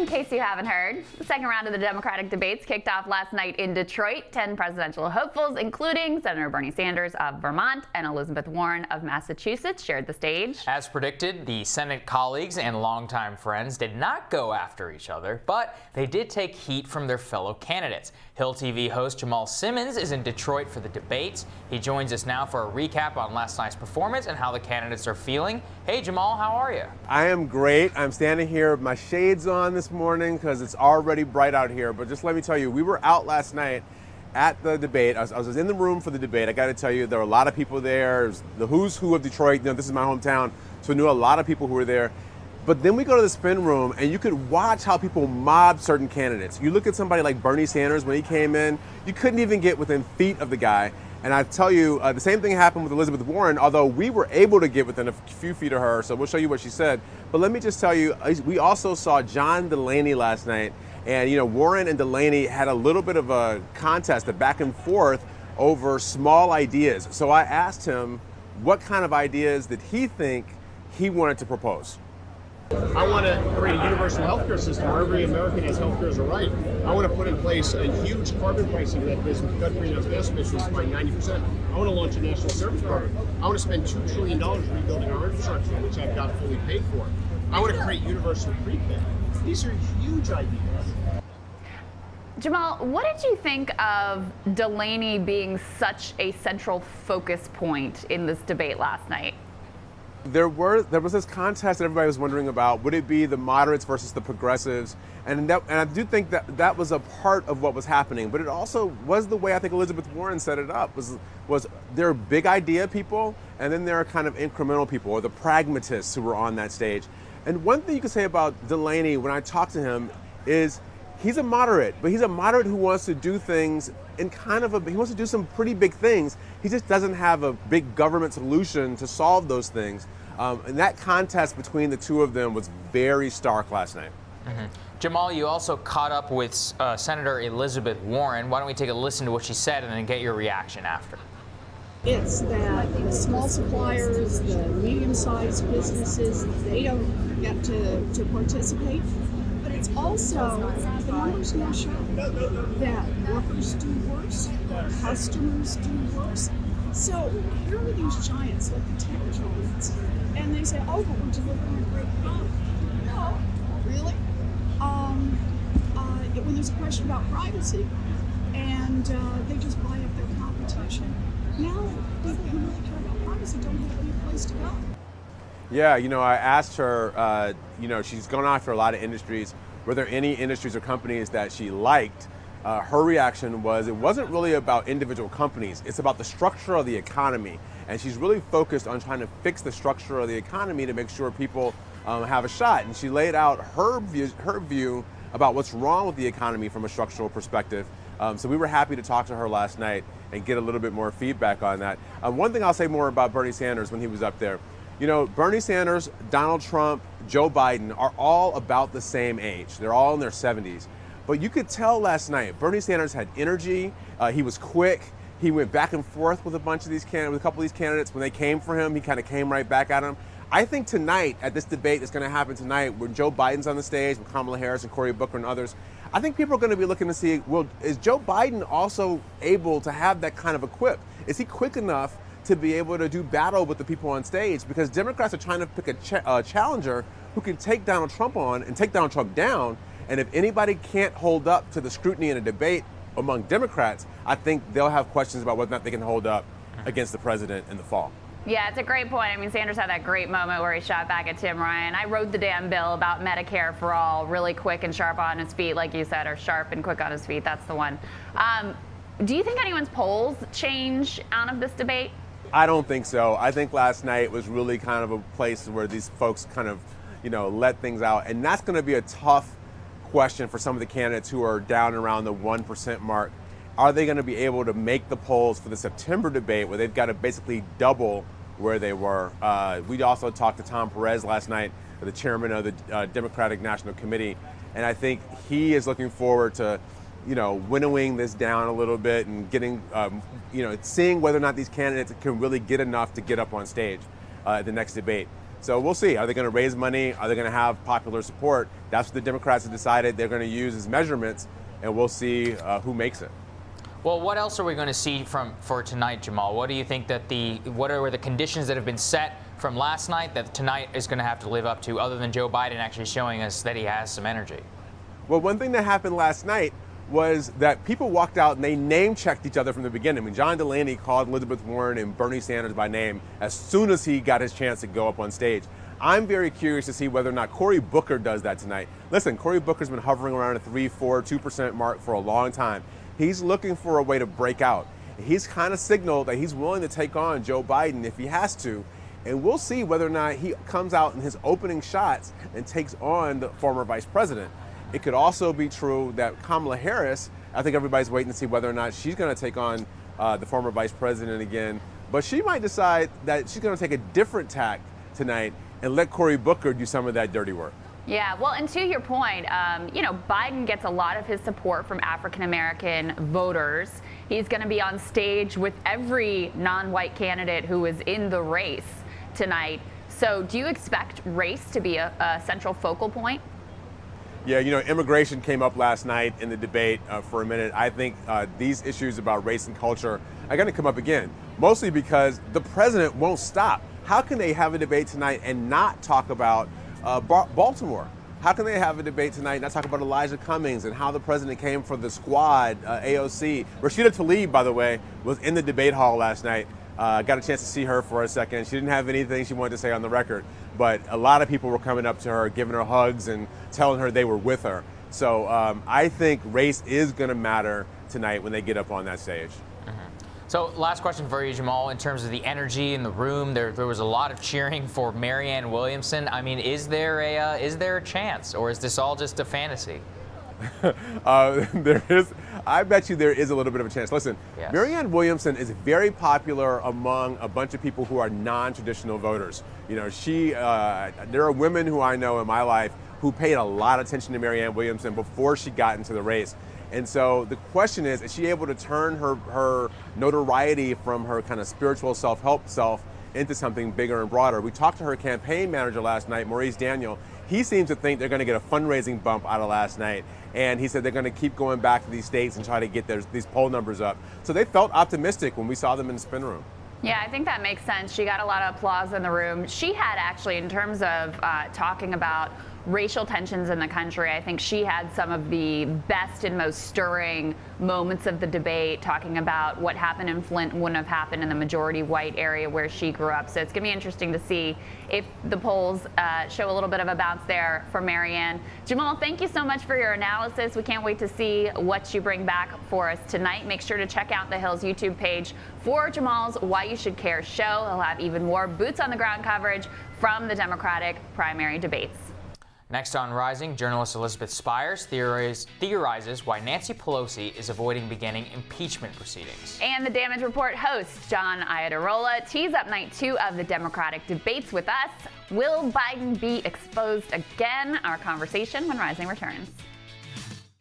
In case you haven't heard, the second round of the Democratic debates kicked off last night in Detroit. 10 presidential hopefuls, including Senator Bernie Sanders of Vermont and Elizabeth Warren of Massachusetts, shared the stage. As predicted, the Senate colleagues and longtime friends did not go after each other, but they did take heat from their fellow candidates. Hill TV host Jamal Simmons is in Detroit for the debates. He joins us now for a recap on last night's performance and how the candidates are feeling. Hey, Jamal, how are you? I am great. I'm standing here with my shades on this morning because it's already bright out here. But just let me tell you, we were out last night at the debate. I was in the room for the debate. I got to tell you, there were a lot of people there. It was the who's who of Detroit. You know, this is my hometown, so I knew a lot of people who were there. But then we go to the spin room, and you could watch how people mob certain candidates. You look at somebody like Bernie Sanders when he came in, you couldn't even get within feet of the guy. And I tell you, the same thing happened with Elizabeth Warren, although we were able to get within a few feet of her, so we'll show you what she said. But let me just tell you, we also saw John Delaney last night, and you know, Warren and Delaney had a little bit of a contest, a back and forth over small ideas. So I asked him what kind of ideas did he think he wanted to propose. I want to create a universal healthcare system where every American has healthcare as a right. I want to put in place a huge carbon pricing mechanism to cut greenhouse gas emissions by 90%. I want to launch a national service program. I want to spend $2 trillion rebuilding our infrastructure, which I've got fully paid for. I want to create universal prepaid. These are huge ideas. Jamal, what did you think of Delaney being such a central focus point in this debate last night? There was this contest that everybody was wondering about. Would it be the moderates versus the progressives? And I do think that was a part of what was happening. But it also was the way I think Elizabeth Warren set it up. Was there are big idea people, and then there are kind of incremental people, or the pragmatists who were on that stage. And one thing you can say about Delaney when I talked to him is he's a moderate, but he's a moderate who wants to do things in he wants to do some pretty big things. He just doesn't have a big government solution to solve those things. And that contest between the two of them was very stark last night. Mm-hmm. Jamal, you also caught up with Senator Elizabeth Warren. Why don't we take a listen to what she said and then get your reaction after? It's that the small suppliers, the medium-sized businesses, they don't get to participate. But it's also the numbers now show that workers do worse, customers do worse. So here are these giants like the tech giants, and they say, "Oh, but we're delivering a great product." No, really. When there's a question about privacy, and they just buy up their competition. Now, people who really care about privacy don't have any place to go. Yeah, you know, I asked her, she's gone after a lot of industries. Were there any industries or companies that she liked? Her reaction was it wasn't really about individual companies. It's about the structure of the economy. And she's really focused on trying to fix the structure of the economy to make sure people have a shot. And she laid out her view about what's wrong with the economy from a structural perspective. So we were happy to talk to her last night and get a little bit more feedback on that. One thing I'll say more about Bernie Sanders when he was up there. You know, Bernie Sanders, Donald Trump, Joe Biden are all about the same age. They're all in their 70s. But you could tell last night, Bernie Sanders had energy. He was quick. He went back and forth with a couple of these candidates. When they came for him, he kind of came right back at them. I think tonight, at this debate that's going to happen tonight, when Joe Biden's on the stage with Kamala Harris and Cory Booker and others, I think people are going to be looking to see, well, is Joe Biden also able to have that kind of a quip? Is he quick enough to be able to do battle with the people on stage? Because Democrats are trying to pick a challenger who can take Donald Trump on and take Donald Trump down. And if anybody can't hold up to the scrutiny in a debate among Democrats, I think they'll have questions about whether or not they can hold up against the president in the fall. Yeah, it's a great point. I mean, Sanders had that great moment where he shot back at Tim Ryan. I wrote the damn bill about Medicare for all, really quick and sharp on his feet, like you said, or sharp and quick on his feet. That's the one. Do you think anyone's polls change out of this debate? I don't think so. I think last night was really kind of a place where these folks kind of, let things out. And that's going to be a tough question for some of the candidates who are down around the 1% mark. Are they going to be able to make the polls for the September debate where they've got to basically double where they were? We also talked to Tom Perez last night, the chairman of the Democratic National Committee, and I think he is looking forward to, winnowing this down a little bit and getting, seeing whether or not these candidates can really get enough to get up on stage at the next debate. So we'll see. Are they going to raise money? Are they going to have popular support? That's what the Democrats have decided they're going to use as measurements, and we'll see who makes it. Well, what else are we going to see for tonight, Jamal? What do you think that what are the conditions that have been set from last night that tonight is going to have to live up to, other than Joe Biden actually showing us that he has some energy? Well, one thing that happened last night was that people walked out and they name-checked each other from the beginning. I mean, John Delaney called Elizabeth Warren and Bernie Sanders by name as soon as he got his chance to go up on stage. I'm very curious to see whether or not Cory Booker does that tonight. Listen, Cory Booker's been hovering around a 2% mark for a long time. He's looking for a way to break out. He's kind of signaled that he's willing to take on Joe Biden if he has to. And we'll see whether or not he comes out in his opening shots and takes on the former vice president. It could also be true that Kamala Harris, I think everybody's waiting to see whether or not she's going to take on the former vice president again. But she might decide that she's going to take a different tack tonight and let Cory Booker do some of that dirty work. Yeah, well, and to your point, Biden gets a lot of his support from African-American voters. He's going to be on stage with every non-white candidate who is in the race tonight. So do you expect race to be a central focal point? Yeah, immigration came up last night in the debate for a minute. I think these issues about race and culture are going to come up again, mostly because the president won't stop. How can they have a debate tonight and not talk about Baltimore? How can they have a debate tonight and not talk about Elijah Cummings and how the president came for the squad, AOC? Rashida Tlaib, by the way, was in the debate hall last night. Got a chance to see her for a second. She didn't have anything she wanted to say on the record, but a lot of people were coming up to her, giving her hugs and telling her they were with her. So I think race is going to matter tonight when they get up on that stage. So last question for you, Jamal, in terms of the energy in the room, there was a lot of cheering for Marianne Williamson. I mean, is there a chance, or is this all just a fantasy? I bet you there is a little bit of a chance. Listen, yes. Marianne Williamson is very popular among a bunch of people who are non-traditional voters. There are women who I know in my life who paid a lot of attention to Marianne Williamson before she got into the race. And so the question is she able to turn her notoriety from her kind of spiritual self-help self into something bigger and broader? We talked to her campaign manager last night, Maurice Daniel. He seems to think they're going to get a fundraising bump out of last night. And he said they're going to keep going back to these states and try to get these poll numbers up. So they felt optimistic when we saw them in the spin room. Yeah, I think that makes sense. She got a lot of applause in the room. She had actually, in terms of talking about racial tensions in the country, I think she had some of the best and most stirring moments of the debate, talking about what happened in Flint wouldn't have happened in the majority white area where she grew up. So it's going to be interesting to see if the polls show a little bit of a bounce there for Marianne. Jamal, thank you so much for your analysis. We can't wait to see what you bring back for us tonight. Make sure to check out the Hill's YouTube page for Jamal's Why You Should Care show. He'll have even more boots on the ground coverage from the Democratic primary debates. Next on Rising, journalist Elizabeth Spires theorizes why Nancy Pelosi is avoiding beginning impeachment proceedings. And the Damage Report host, John Iadarola, tees up night 2 of the Democratic debates with us. Will Biden be exposed again? Our conversation when Rising returns.